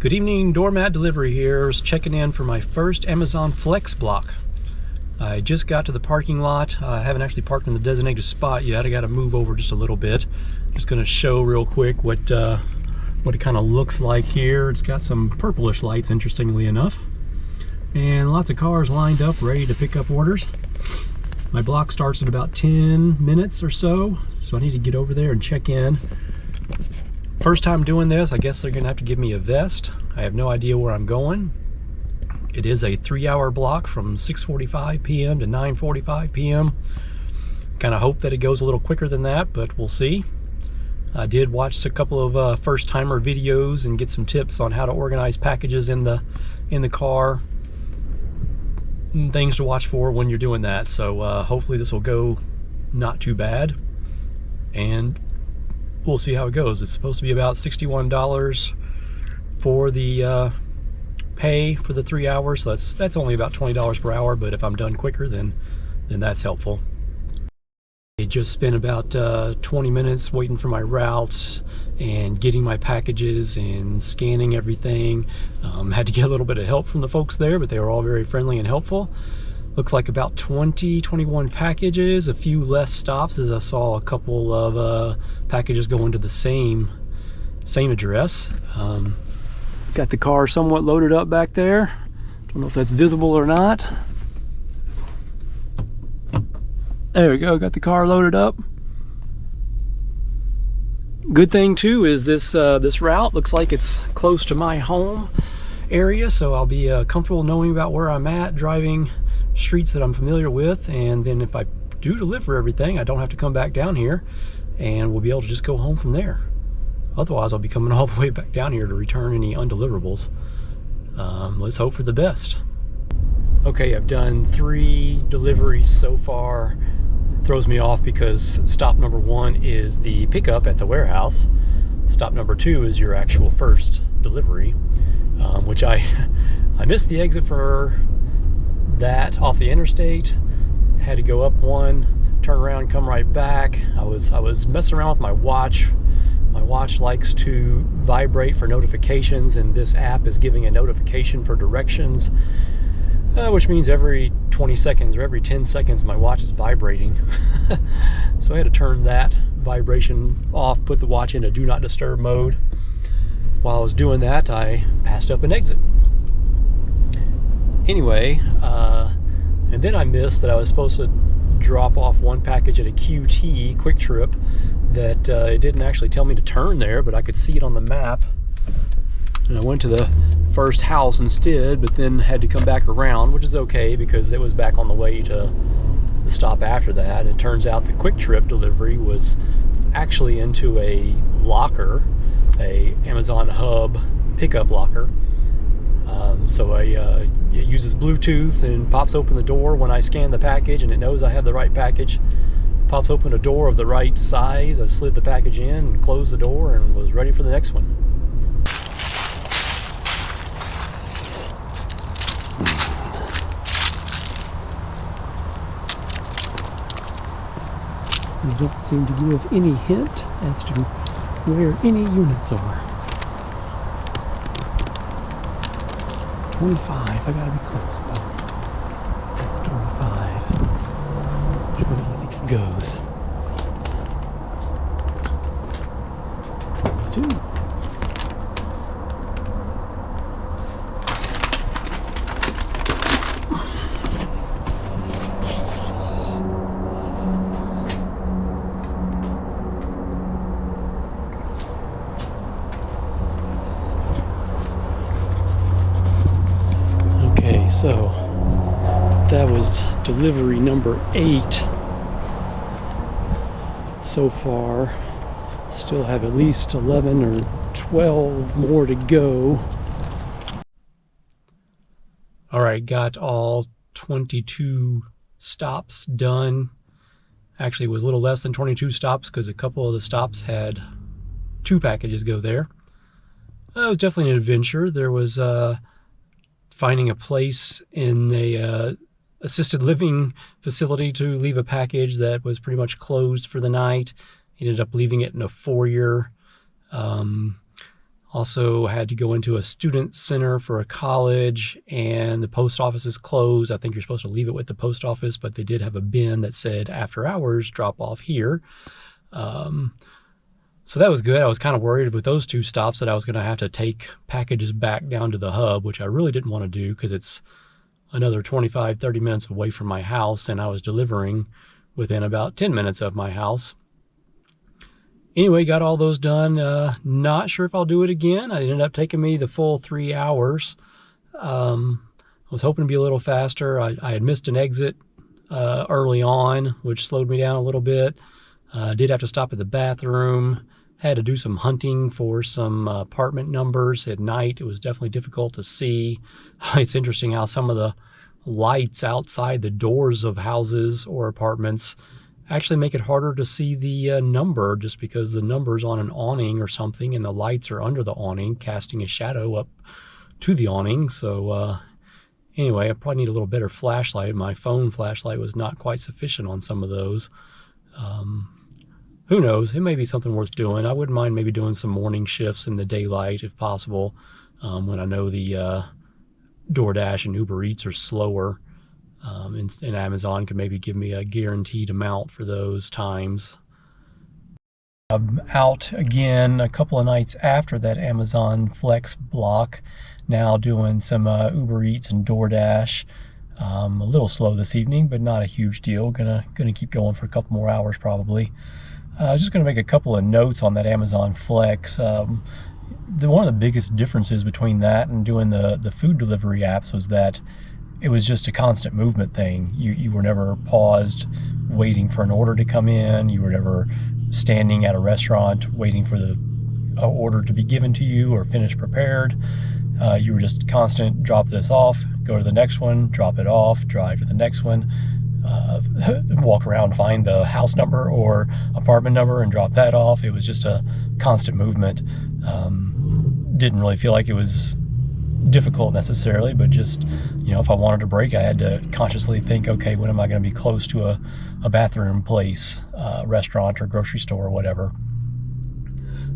Good evening, Doormat Delivery here. Checking in for my first Amazon Flex block. I just got to the parking lot. I haven't actually parked in the designated spot yet. I got to move over just a little bit. Just going to show real quick what it kind of looks like here. It's got some purplish lights, interestingly enough, and lots of cars lined up ready to pick up orders. My block starts in about 10 minutes or so, so I need to get over there and check in. First time doing this, I guess they're gonna have to give me a vest. I have no idea where I'm going. It is a 3-hour block from 6:45 p.m. to 9:45 p.m. Kind of hope that it goes a little quicker than that, but we'll see. I did watch a couple of first-timer videos and get some tips on how to organize packages in the car and things to watch for when you're doing that. So hopefully this will go not too bad, and we'll see how it goes. It's supposed to be about $61 for the pay for the 3 hours, so that's only about $20 per hour, but if I'm done quicker, then that's helpful. I just spent about 20 minutes waiting for my routes and getting my packages and scanning everything. Had to get a little bit of help from the folks there, but they were all very friendly and helpful. Looks like about 21 packages, a few less stops, as I saw a couple of packages going to the same address. Got the car somewhat loaded up back there. Don't know if that's visible or not. There we go, got the car loaded up. Good thing too is this route looks like it's close to my home area, so I'll be comfortable knowing about where I'm at, driving streets that I'm familiar with, and then if I do deliver everything, I don't have to come back down here, and we'll be able to just go home from there. Otherwise, I'll be coming all the way back down here to return any undeliverables. Let's hope for the best. Okay, I've done 3 deliveries so far. It throws me off because stop number 1 is the pickup at the warehouse. Stop number 2 is your actual first delivery, which I missed the exit for that off the interstate. Had to go up one, turn around, come right back. I was messing around with my watch. My watch likes to vibrate for notifications, and this app is giving a notification for directions, which means every 20 seconds or every 10 seconds my watch is vibrating. So I had to turn that vibration off, put the watch into do not disturb mode. While I was doing that, I passed up an exit. Anyway, and then I missed that I was supposed to drop off one package at a QT, Quick Trip, that it didn't actually tell me to turn there, but I could see it on the map. And I went to the first house instead, but then had to come back around, which is okay because it was back on the way to the stop after that. It turns out the Quick Trip delivery was actually into a locker, a Amazon Hub pickup locker. So it uses Bluetooth and pops open the door when I scan the package, and it knows I have the right package. Pops open a door of the right size. I slid the package in and closed the door and was ready for the next one. They don't seem to give any hint as to where any units are. 25, I gotta be close though. That's 25. Which way do you think it goes? 22. So that was delivery number 8 so far. Still have at least 11 or 12 more to go. All right, got all 22 stops done. Actually, it was a little less than 22 stops because a couple of the stops had 2 packages go there. It was definitely an adventure. There was finding a place in a assisted living facility to leave a package that was pretty much closed for the night. He ended up leaving it in a foyer. Also had to go into a student center for a college, and the post office is closed. I think you're supposed to leave it with the post office, but they did have a bin that said after hours, drop off here. So that was good. I was kind of worried with those two stops that I was going to have to take packages back down to the hub, which I really didn't want to do because it's another 25-30 minutes away from my house, and I was delivering within about 10 minutes of my house. Anyway, got all those done. Not sure if I'll do it again. It ended up taking me the full 3 hours. I was hoping to be a little faster. I had missed an exit early on, which slowed me down a little bit. Did have to stop at the bathroom. Had to do some hunting for some apartment numbers at night. It was definitely difficult to see. It's interesting how some of the lights outside the doors of houses or apartments actually make it harder to see the number, just because the number's on an awning or something and the lights are under the awning, casting a shadow up to the awning. So anyway, I probably need a little better flashlight. My phone flashlight was not quite sufficient on some of those. Who knows? It may be something worth doing. I wouldn't mind maybe doing some morning shifts in the daylight if possible, when I know the DoorDash and Uber Eats are slower. And Amazon could maybe give me a guaranteed amount for those times. I'm out again a couple of nights after that Amazon Flex block, now doing some Uber Eats and DoorDash. A little slow this evening, but not a huge deal. Gonna keep going for a couple more hours probably. I was just gonna make a couple of notes on that Amazon Flex. One of the biggest differences between that and doing the food delivery apps was that it was just a constant movement thing. You were never paused waiting for an order to come in. You were never standing at a restaurant waiting for the order to be given to you or finished prepared. You were just constant, drop this off, go to the next one, drop it off, drive to the next one, walk around, find the house number or apartment number and drop that off. It was just a constant movement. Didn't really feel like it was difficult necessarily, but just, you know, if I wanted a break, I had to consciously think, okay, when am I going to be close to a bathroom place, restaurant or grocery store or whatever.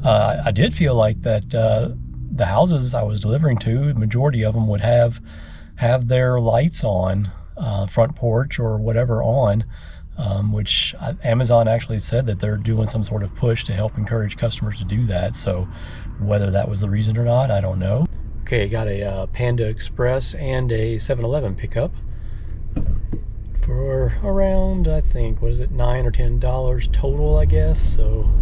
I did feel like that the houses I was delivering to, the majority of them would have their lights on, front porch or whatever on, which Amazon actually said that they're doing some sort of push to help encourage customers to do that. So whether that was the reason or not, I don't know. Okay, got a Panda Express and a 7-Eleven pickup for around, I think, what is it, $9 or $10 total, I guess. So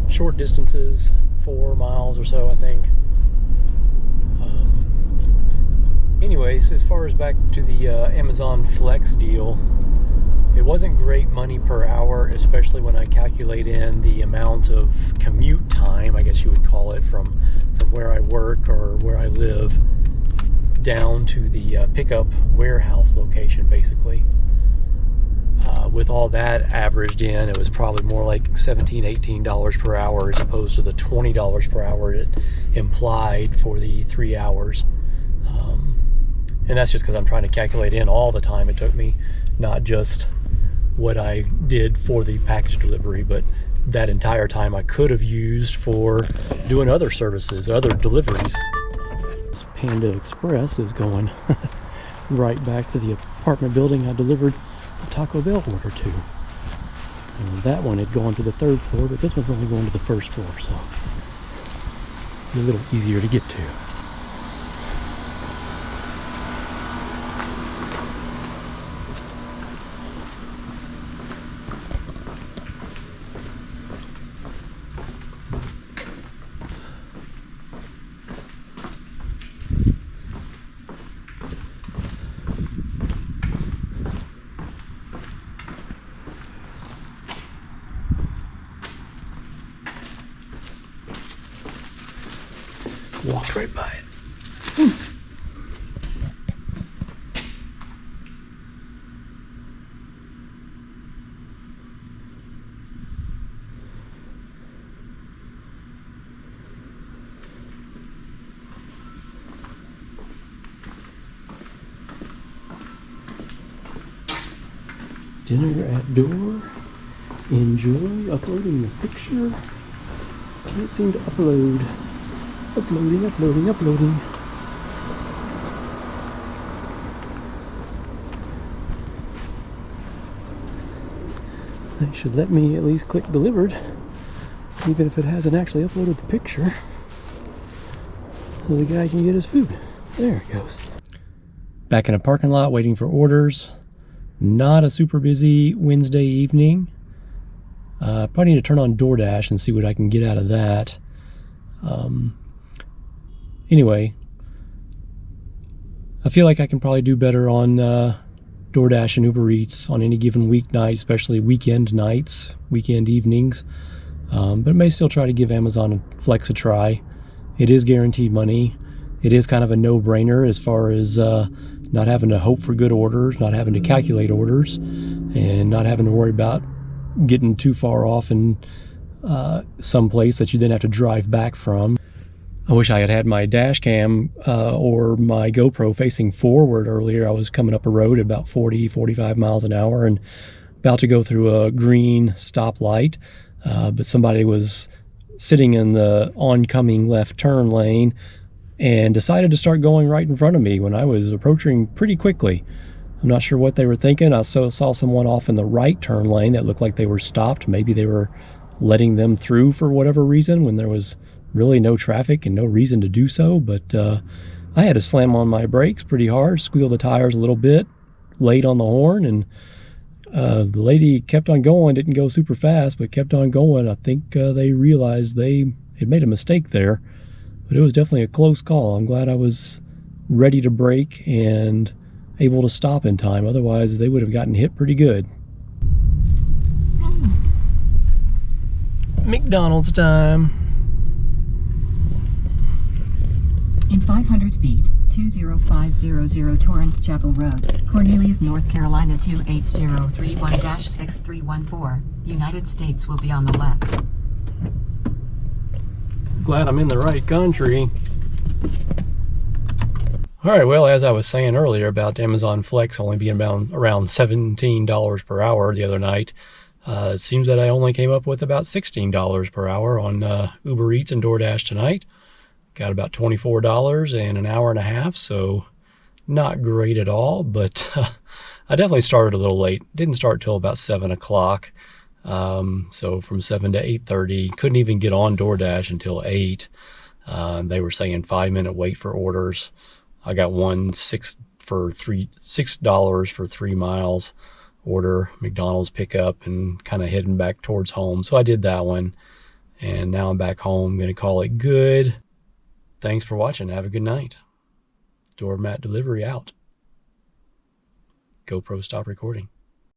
short distances, 4 miles or so, I think. Anyways, as far as back to the Amazon Flex deal, it wasn't great money per hour, especially when I calculate in the amount of commute time, I guess you would call it, from where I work or where I live down to the pickup warehouse location, basically. With all that averaged in, it was probably more like $17, $18 per hour as opposed to the $20 per hour it implied for the 3 hours. And that's just because I'm trying to calculate in all the time it took me, not just what I did for the package delivery, but that entire time I could have used for doing other services, other deliveries. This Panda Express is going right back to the apartment building I delivered the Taco Bell order to. And that one had gone to the 3rd floor, but this one's only going to the 1st floor, so a little easier to get to. Walked right by it. Dinner at door. Enjoy uploading the picture. Can't seem to upload. Uploading, uploading, uploading. They should let me at least click delivered, even if it hasn't actually uploaded the picture, so the guy can get his food. There it goes. Back in a parking lot waiting for orders. Not a super busy Wednesday evening. Probably need to turn on DoorDash and see what I can get out of that. Anyway, I feel like I can probably do better on DoorDash and Uber Eats on any given weeknight, especially weekend nights, weekend evenings. But I may still try to give Amazon Flex a try. It is guaranteed money. It is kind of a no-brainer as far as not having to hope for good orders, not having to calculate orders, and not having to worry about getting too far off in some place that you then have to drive back from. I wish I had had my dash cam or my GoPro facing forward earlier. I was coming up a road at about 40, 45 miles an hour and about to go through a green stoplight, but somebody was sitting in the oncoming left turn lane and decided to start going right in front of me when I was approaching pretty quickly. I'm not sure what they were thinking. I saw someone off in the right turn lane that looked like they were stopped. Maybe they were letting them through for whatever reason when there was really no traffic and no reason to do so. But I had to slam on my brakes pretty hard, squeal the tires a little bit, laid on the horn, and the lady kept on going. Didn't go super fast, but kept on going. I think they realized they had made a mistake there. But it was definitely a close call. I'm glad I was ready to brake and able to stop in time. Otherwise, they would have gotten hit pretty good. McDonald's time. In 500 feet, 20500 Torrance Chapel Road, Cornelius, North Carolina 28031-6314. United States will be on the left. Glad I'm in the right country. Alright, well, as I was saying earlier about Amazon Flex only being around $17 per hour the other night, it seems that I only came up with about $16 per hour on Uber Eats and DoorDash tonight. Got about $24 in an hour and a half, so not great at all, but I definitely started a little late. Didn't start till about 7 o'clock. So from 7 to 8:30, couldn't even get on DoorDash until 8. They were saying 5-minute wait for orders. I got one $6 for 3 miles order, McDonald's pickup, and kind of heading back towards home. So I did that one, and now I'm back home. I'm going to call it good. Thanks for watching. Have a good night. Doormat Delivery out. GoPro stop recording.